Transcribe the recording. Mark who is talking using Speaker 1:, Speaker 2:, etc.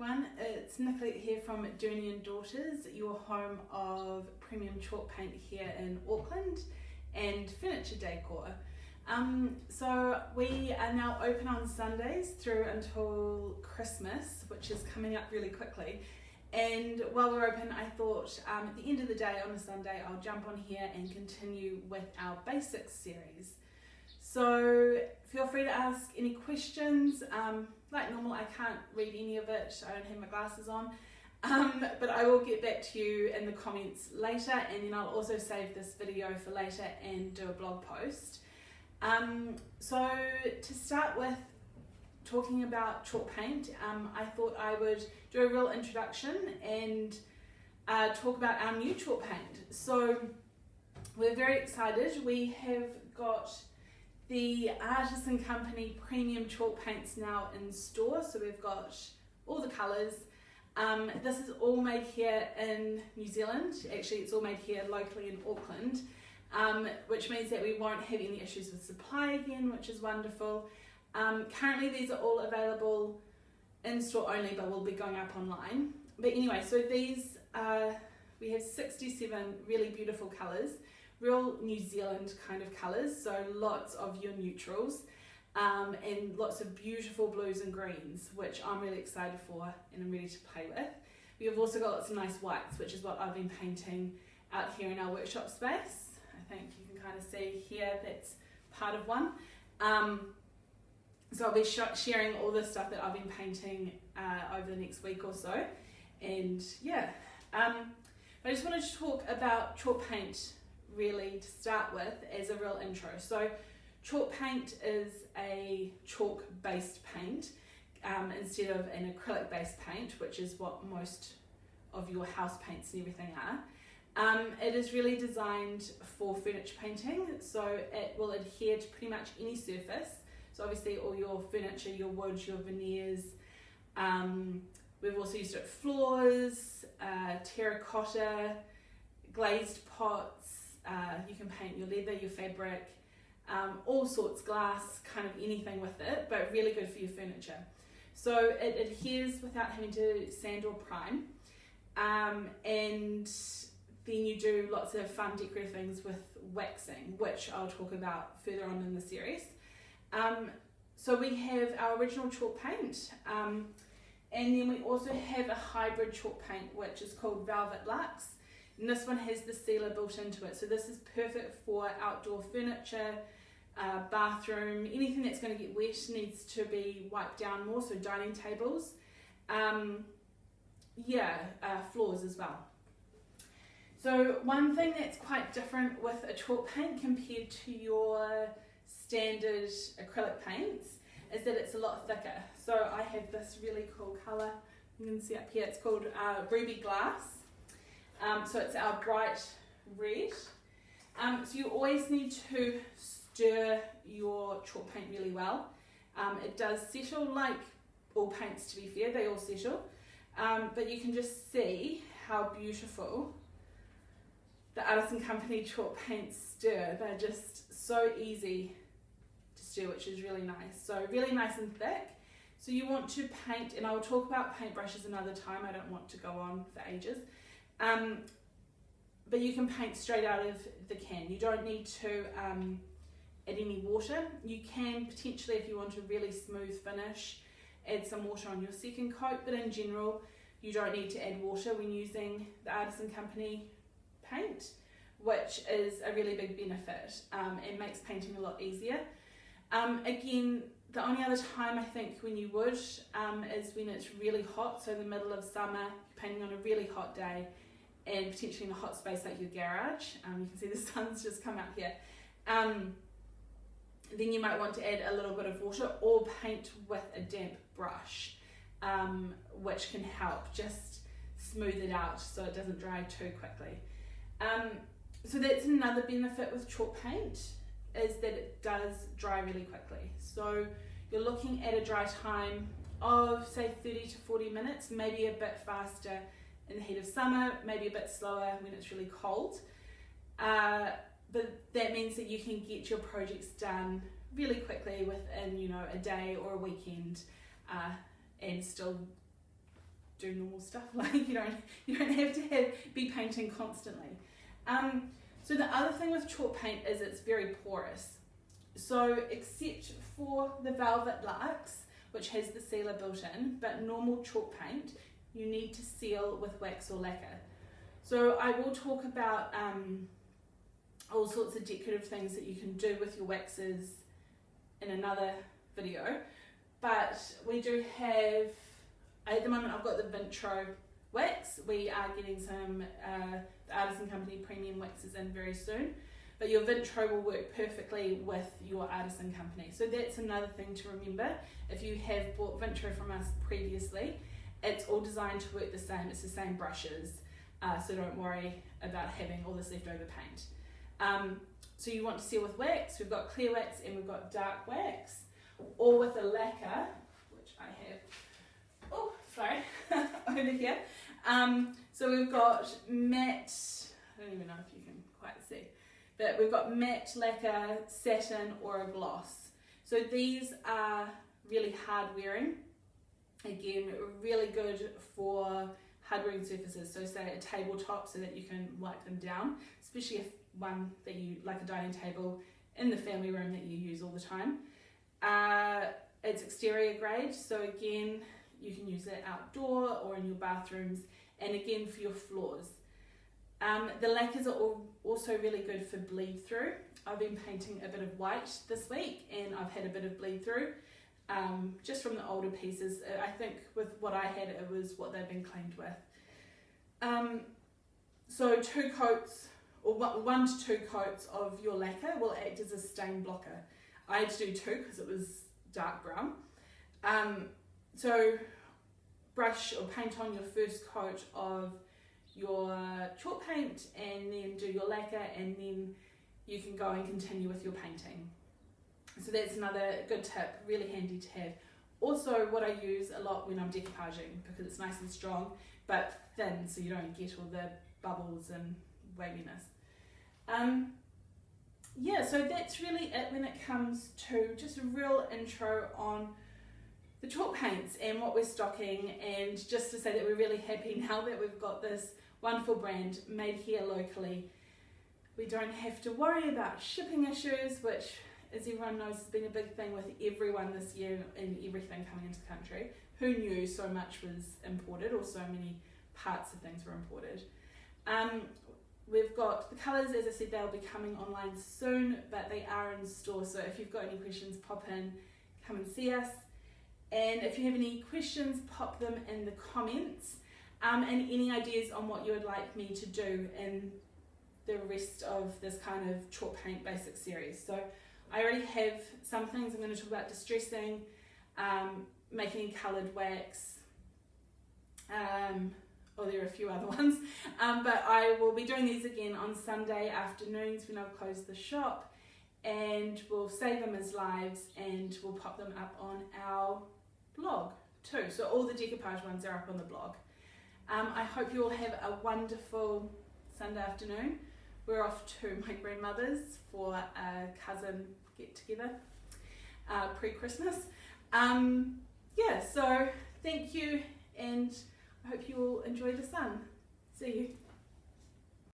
Speaker 1: everyone, it's Nicolette here from Dooney and Daughters, your home of premium chalk paint here in Auckland and furniture decor. So we are now open on Sundays through until Christmas, which is coming up really quickly. And while we're open, I thought at the end of the day on a Sunday, I'll jump on here and continue with our basics series. So feel free to ask any questions. Like normal, I can't read any of it. I don't have my glasses on. But I will get back to you in the comments later, and then I'll also save this video for later and do a blog post. So to start with, talking about chalk paint, I thought I would do a real introduction and talk about our new chalk paint. So we're very excited. We have got the Artisan Company premium chalk paints now in store. So we've got all the colours. This is all made here in New Zealand. Actually, it's all made here locally in Auckland, which means that we won't have any issues with supply again, which is wonderful. Currently these are all available in store only, but will be going up online. But anyway, so these we have 67 really beautiful colours, real New Zealand kind of colours, so lots of your neutrals and lots of beautiful blues and greens, which I'm really excited for and I'm ready to play with. We have also got lots of nice whites, which is what I've been painting out here in our workshop space. I think you can kind of see here that's part of one. So I'll be sharing all the stuff that I've been painting over the next week or so. And yeah, I just wanted to talk about chalk paint really to start with as a real intro. So chalk paint is a chalk based paint instead of an acrylic based paint, which is what most of your house paints and everything are. It is really designed for furniture painting, so it will adhere to pretty much any surface. So obviously all your furniture, your wood, your veneers. We've also used it floors, terracotta, glazed pots. You can paint your leather, your fabric, all sorts, glass, kind of anything with it, but really good for your furniture. So it adheres without having to sand or prime. And then you do lots of fun decorative things with waxing, which I'll talk about further on in the series. So we have our original chalk paint, and then we also have a hybrid chalk paint which is called Velvet Luxe, and this one has the sealer built into it, so this is perfect for outdoor furniture, bathroom, anything that's going to get wet needs to be wiped down more, so dining tables, floors as well. So one thing that's quite different with a chalk paint compared to your standard acrylic paints is that it's a lot thicker. So I have this really cool colour, you can see up here, it's called Ruby Glass. So it's our bright red. So you always need to stir your chalk paint really well. It does settle like all paints, to be fair, they all settle. But you can just see how beautiful the Artisan Company chalk paints stir. They're just so easy to stir, which is really nice. So really nice and thick. So you want to paint, and I'll talk about paintbrushes another time, I don't want to go on for ages. But you can paint straight out of the can. You don't need to add any water. You can potentially, if you want a really smooth finish, add some water on your second coat, but in general, you don't need to add water when using the Artisan Company paint, which is a really big benefit and makes painting a lot easier. Again, the only other time I think when you would is when it's really hot, so in the middle of summer, you're painting on a really hot day and potentially in a hot space like your garage. You can see the sun's just come out here. Then you might want to add a little bit of water or paint with a damp brush, which can help just smooth it out so it doesn't dry too quickly. So that's another benefit with chalk paint, is that it does dry really quickly. So you're looking at a dry time of say 30 to 40 minutes, maybe a bit faster in the heat of summer, maybe a bit slower when it's really cold. But that means that you can get your projects done really quickly within, a day or a weekend, and still do normal stuff. Like you don't have to be painting constantly. So the other thing with chalk paint is it's very porous. So except for the Velvet Luxe, which has the sealer built in, but normal chalk paint, you need to seal with wax or lacquer. So I will talk about all sorts of decorative things that you can do with your waxes in another video, but we do have, at the moment I've got the Vintro wax. We are getting some the Artisan Company premium waxes in very soon, but your Vintro will work perfectly with your Artisan Company. So that's another thing to remember. If you have bought Vintro from us previously, it's all designed to work the same. It's the same brushes, so don't worry about having all this leftover paint. So you want to seal with wax. We've got clear wax and we've got dark wax, or with a lacquer, which I have, over here. So we've got matte, I don't even know if you can quite see, but we've got matte, lacquer, satin, or a gloss. So these are really hard wearing. Again, really good for hard wearing surfaces. So say a tabletop so that you can wipe them down, especially if one that you, like a dining table in the family room that you use all the time. It's exterior grade, so again, you can use it outdoor or in your bathrooms, and again for your floors. The lacquers are also really good for bleed through. I've been painting a bit of white this week and I've had a bit of bleed through, just from the older pieces. I think with what I had, it was what they've been cleaned with. So 2 coats, or 1 to 2 coats of your lacquer will act as a stain blocker. I had to do 2 because it was dark brown. So brush or paint on your first coat of your chalk paint and then do your lacquer, and then you can go and continue with your painting. So that's another good tip, really handy to have. Also what I use a lot when I'm decoupaging, because it's nice and strong but thin, so you don't get all the bubbles and waviness. Yeah, so that's really it when it comes to just a real intro on the chalk paints and what we're stocking, and just to say that we're really happy now that we've got this wonderful brand made here locally. We don't have to worry about shipping issues, which, as everyone knows, has been a big thing with everyone this year and everything coming into the country. Who knew so much was imported, or so many parts of things were imported. We've got the colours, as I said, they'll be coming online soon, but they are in store, so if you've got any questions, pop in, come and see us. And if you have any questions, pop them in the comments, and any ideas on what you would like me to do in the rest of this kind of chalk paint basic series. So I already have some things. I'm going to talk about distressing, making coloured wax, there are a few other ones, but I will be doing these again on Sunday afternoons when I've closed the shop, and we'll save them as lives and we'll pop them up on our blog too. So all the decoupage ones are up on the blog. I hope you all have a wonderful Sunday afternoon. We're off to my grandmother's for a cousin get together pre-Christmas. Yeah, so thank you, and I hope you all enjoy the sun. See you.